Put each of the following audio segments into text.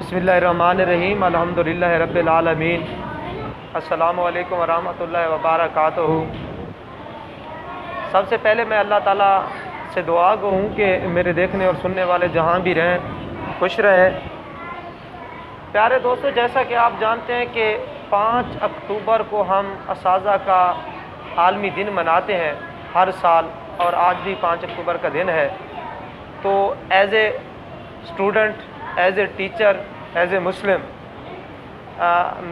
بسم اللہ الرحمن الرحیم، الحمدللہ رب العالمین، السلام علیکم ورحمۃ اللہ وبرکاتہ۔ سب سے پہلے میں اللہ تعالیٰ سے دعا گو ہوں کہ میرے دیکھنے اور سننے والے جہاں بھی رہیں خوش رہیں۔ پیارے دوستو، جیسا کہ آپ جانتے ہیں کہ 5 اکتوبر کو ہم اساتذہ کا عالمی دن مناتے ہیں ہر سال، اور آج بھی 5 اکتوبر کا دن ہے۔ تو as a student, as a teacher, as a Muslim,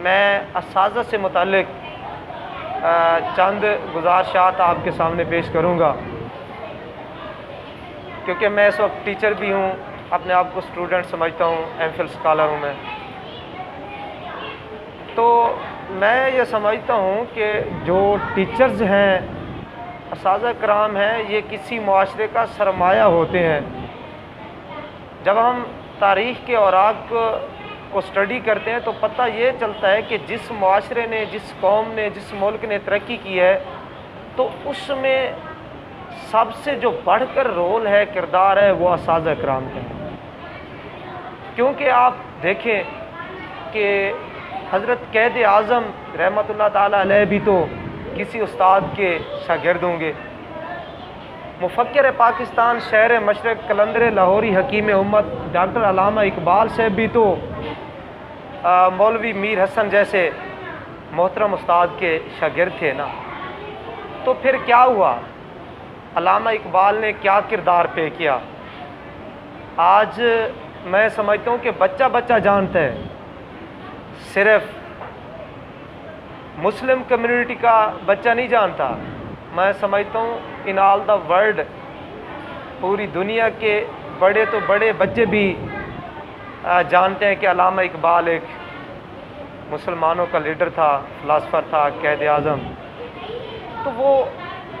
میں اساتذہ سے متعلق چند گزارشات آپ کے سامنے پیش کروں گا، کیونکہ میں اس وقت ٹیچر بھی ہوں، اپنے آپ کو اسٹوڈنٹ سمجھتا ہوں، ایم فل اسکالر ہوں میں۔ تو میں یہ سمجھتا ہوں کہ جو ٹیچرز ہیں، اساتذہ کرام ہیں، یہ کسی معاشرے کا سرمایہ ہوتے ہیں۔ جب ہم تاریخ کے اوراق کو اسٹڈی کرتے ہیں تو پتہ یہ چلتا ہے کہ جس معاشرے نے، جس قوم نے، جس ملک نے ترقی کی ہے، تو اس میں سب سے جو بڑھ کر رول ہے، کردار ہے، وہ اساتذہ کرام کا ہے۔ کیونکہ آپ دیکھیں کہ حضرت قائد اعظم رحمۃ اللہ تعالیٰ علیہ بھی تو کسی استاد کے شاگرد ہوں گے۔ مفکر پاکستان، شہر مشرق، قلندر لاہوری، حکیم امت ڈاکٹر علامہ اقبال صاحب بھی تو مولوی میر حسن جیسے محترم استاد کے شاگرد تھے نا۔ تو پھر کیا ہوا؟ علامہ اقبال نے کیا کردار پے کیا؟ آج میں سمجھتا ہوں کہ بچہ جانتا ہے، صرف مسلم کمیونٹی کا بچہ نہیں جانتا۔ میں سمجھتا ہوں ان آل دا ورلڈ، پوری دنیا کے بڑے تو بڑے بچے بھی جانتے ہیں کہ علامہ اقبال ایک مسلمانوں کا لیڈر تھا، فلاسفر تھا، قائد اعظم۔ تو وہ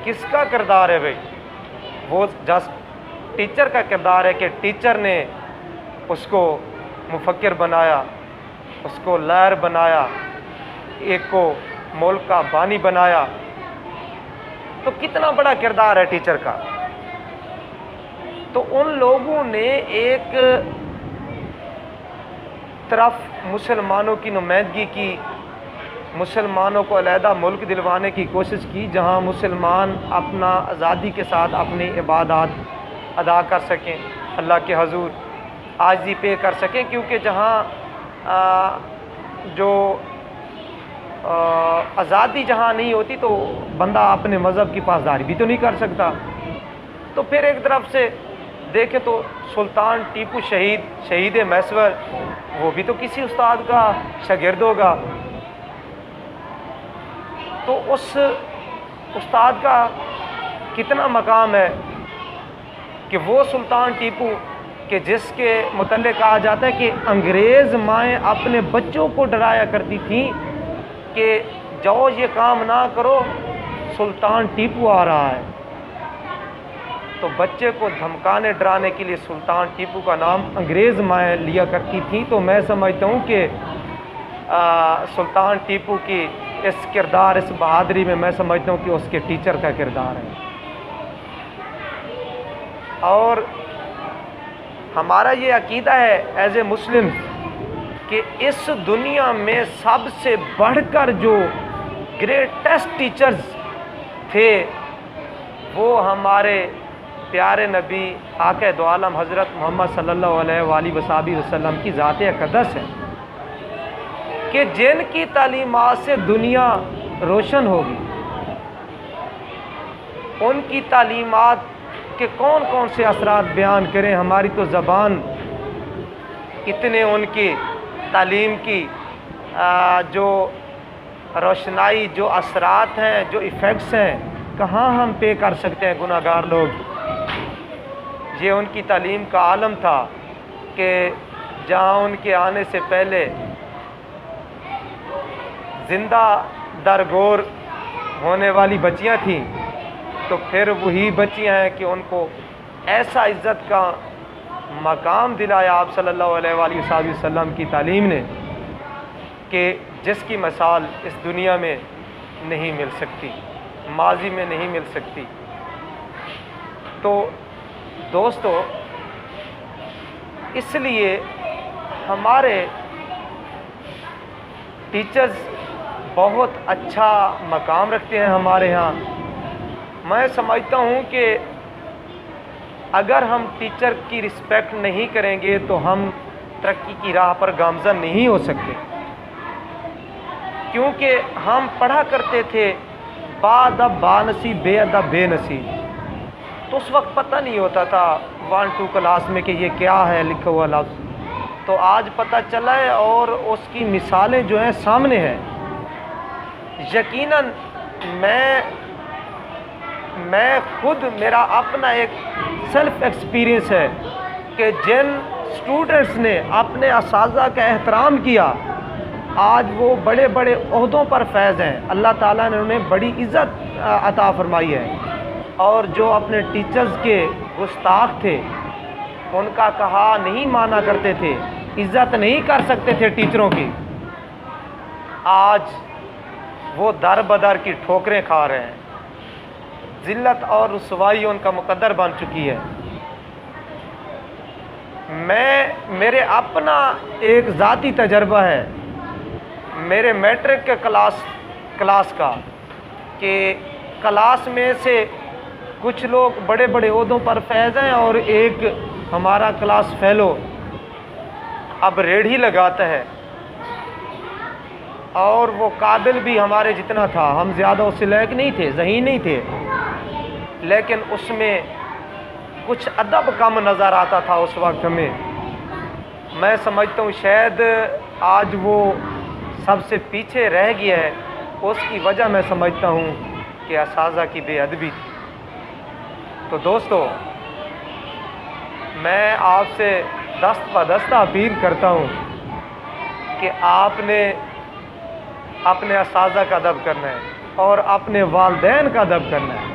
کس کا کردار ہے بھائی؟ وہ جسٹ ٹیچر کا کردار ہے کہ ٹیچر نے اس کو مفکر بنایا، اس کو لائر بنایا، ایک کو ملک کا بانی بنایا۔ تو کتنا بڑا کردار ہے ٹیچر کا۔ تو ان لوگوں نے ایک طرف مسلمانوں کی نمائندگی کی، مسلمانوں کو علیحدہ ملک دلوانے کی کوشش کی، جہاں مسلمان اپنا آزادی کے ساتھ اپنی عبادات ادا کر سکیں، اللہ کے حضور عاجزی پے کر سکیں، کیونکہ جہاں جو آزادی جہاں نہیں ہوتی تو بندہ اپنے مذہب کی پاسداری بھی تو نہیں کر سکتا۔ تو پھر ایک طرف سے دیکھیں تو سلطان ٹیپو شہید میسور، وہ بھی تو کسی استاد کا شاگرد ہوگا۔ تو اس استاد کا کتنا مقام ہے کہ وہ سلطان ٹیپو کہ جس کے متعلق کہا جاتا ہے کہ انگریز مائیں اپنے بچوں کو ڈرایا کرتی تھیں کہ جاؤ یہ کام نہ کرو، سلطان ٹیپو آ رہا ہے۔ تو بچے کو دھمکانے ڈرانے کے لیے سلطان ٹیپو کا نام انگریز مائیں لیا کرتی تھیں۔ تو میں سمجھتا ہوں کہ سلطان ٹیپو کی اس کردار، اس بہادری میں سمجھتا ہوں کہ اس کے ٹیچر کا کردار ہے۔ اور ہمارا یہ عقیدہ ہے ایز اے مسلم کہ اس دنیا میں سب سے بڑھ کر جو گریٹسٹ ٹیچرز تھے وہ ہمارے پیارے نبی آقا دو عالم حضرت محمد صلی اللہ علیہ وآلہ وسلم کی ذات اقدس ہے، کہ جن کی تعلیمات سے دنیا روشن ہوگی۔ ان کی تعلیمات کے کون کون سے اثرات بیان کریں؟ ہماری تو زبان اتنے ان کی تعلیم کی جو روشنائی، جو اثرات ہیں، جو ایفیکٹس ہیں، کہاں ہم پے کر سکتے ہیں گناہ گار لوگ۔ یہ ان کی تعلیم کا عالم تھا کہ جہاں ان کے آنے سے پہلے زندہ درگور ہونے والی بچیاں تھیں، تو پھر وہی بچیاں ہیں کہ ان کو ایسا عزت کا مقام دلایا آپ صلی اللہ علیہ وآلہ وسلم کی تعلیم نے کہ جس کی مثال اس دنیا میں نہیں مل سکتی، ماضی میں نہیں مل سکتی۔ تو دوستو، اس لیے ہمارے ٹیچرز بہت اچھا مقام رکھتے ہیں ہمارے ہاں. میں سمجھتا ہوں کہ اگر ہم ٹیچر کی رسپیکٹ نہیں کریں گے تو ہم ترقی کی راہ پر گامزن نہیں ہو سکتے، کیونکہ ہم پڑھا کرتے تھے با ادب با نصیب بے ادب بے نصیب. تو اس وقت پتہ نہیں ہوتا تھا 1-2 کلاس میں کہ یہ کیا ہے لکھا ہوا لفظ. تو آج پتہ چلا ہے اور اس کی مثالیں جو ہیں سامنے ہیں. یقیناً میں خود میرا اپنا ایک سیلف ایکسپیرئنس ہے کہ جن اسٹوڈنٹس نے اپنے اساتذہ کا احترام کیا آج وہ بڑے بڑے عہدوں پر فیض ہیں. اللہ تعالیٰ نے انہیں بڑی عزت عطا فرمائی ہے. اور جو اپنے ٹیچرز کے گستاخ تھے، ان کا کہا نہیں مانا کرتے تھے، عزت نہیں کر سکتے تھے ٹیچروں کی، آج وہ در بدر کی ٹھوکریں کھا رہے ہیں. ذلت اور رسوائی ان کا مقدر بن چکی ہے. میرے اپنا ایک ذاتی تجربہ ہے میرے میٹرک کے کلاس کا، کہ کلاس میں سے کچھ لوگ بڑے بڑے عہدوں پر فیض ہیں اور ایک ہمارا کلاس فیلو اب ریڑھی لگاتا ہے، اور وہ قابل بھی ہمارے جتنا تھا، ہم زیادہ اس سے لائق نہیں تھے، ذہین نہیں تھے، لیکن اس میں کچھ ادب کم نظر آتا تھا اس وقت ہمیں. میں سمجھتا ہوں شاید آج وہ سب سے پیچھے رہ گیا ہے. اس کی وجہ میں سمجھتا ہوں کہ اساتذہ کی بے ادبی تھی. تو دوستو، میں آپ سے دست بدستہ اپیل کرتا ہوں کہ آپ نے اپنے اساتذہ کا ادب کرنا ہے اور اپنے والدین کا ادب کرنا ہے.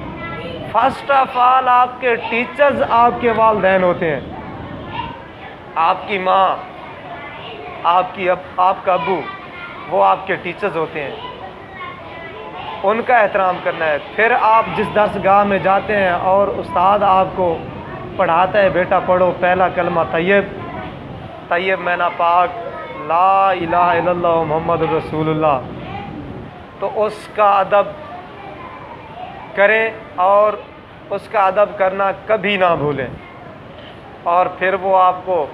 فرسٹ آف آل آپ کے ٹیچرز آپ کے والدین ہوتے ہیں. آپ کی ماں، آپ کا ابو، وہ آپ کے ٹیچرز ہوتے ہیں. ان کا احترام کرنا ہے. پھر آپ جس درسگاہ میں جاتے ہیں اور استاد آپ کو پڑھاتا ہے بیٹا پڑھو پہلا کلمہ طیب مینا پاک لا الہ الا اللہ محمد رسول اللہ، تو اس کا ادب کریں اور اس کا ادب کرنا کبھی نہ بھولیں. اور پھر وہ آپ کو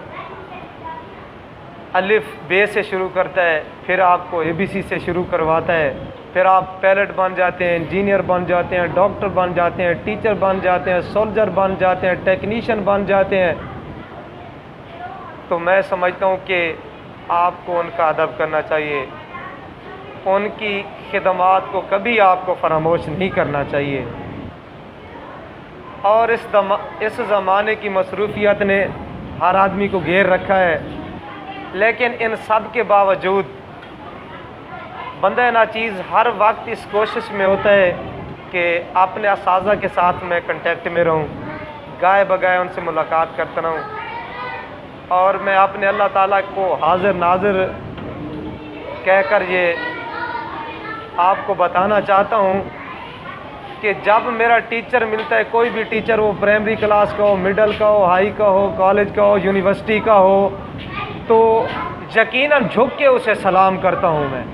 الف بے سے شروع کرتا ہے، پھر آپ کو ABC سے شروع کرواتا ہے، پھر آپ پائلٹ بن جاتے ہیں، انجینئر بن جاتے ہیں، ڈاکٹر بن جاتے ہیں، ٹیچر بن جاتے ہیں، سولجر بن جاتے ہیں، ٹیکنیشین بن جاتے ہیں. تو میں سمجھتا ہوں کہ آپ کو ان کا ادب کرنا چاہیے. ان کی خدمات کو کبھی آپ کو فراموش نہیں کرنا چاہیے. اور اس زمانے کی مصروفیت نے ہر آدمی کو گھیر رکھا ہے، لیکن ان سب کے باوجود بندہ ناچیز ہر وقت اس کوشش میں ہوتا ہے کہ اپنے اساتذہ کے ساتھ میں کنٹیکٹ میں رہوں، گائے بگائے ان سے ملاقات کرتا رہوں. اور میں اپنے اللہ تعالیٰ کو حاضر ناظر کہہ کر یہ آپ کو بتانا چاہتا ہوں کہ جب میرا ٹیچر ملتا ہے، کوئی بھی ٹیچر ہو، پرائمری کلاس کا ہو، مڈل کا ہو، ہائی کا ہو، کالج کا ہو، یونیورسٹی کا ہو، تو یقیناً جھک کے اسے سلام کرتا ہوں میں.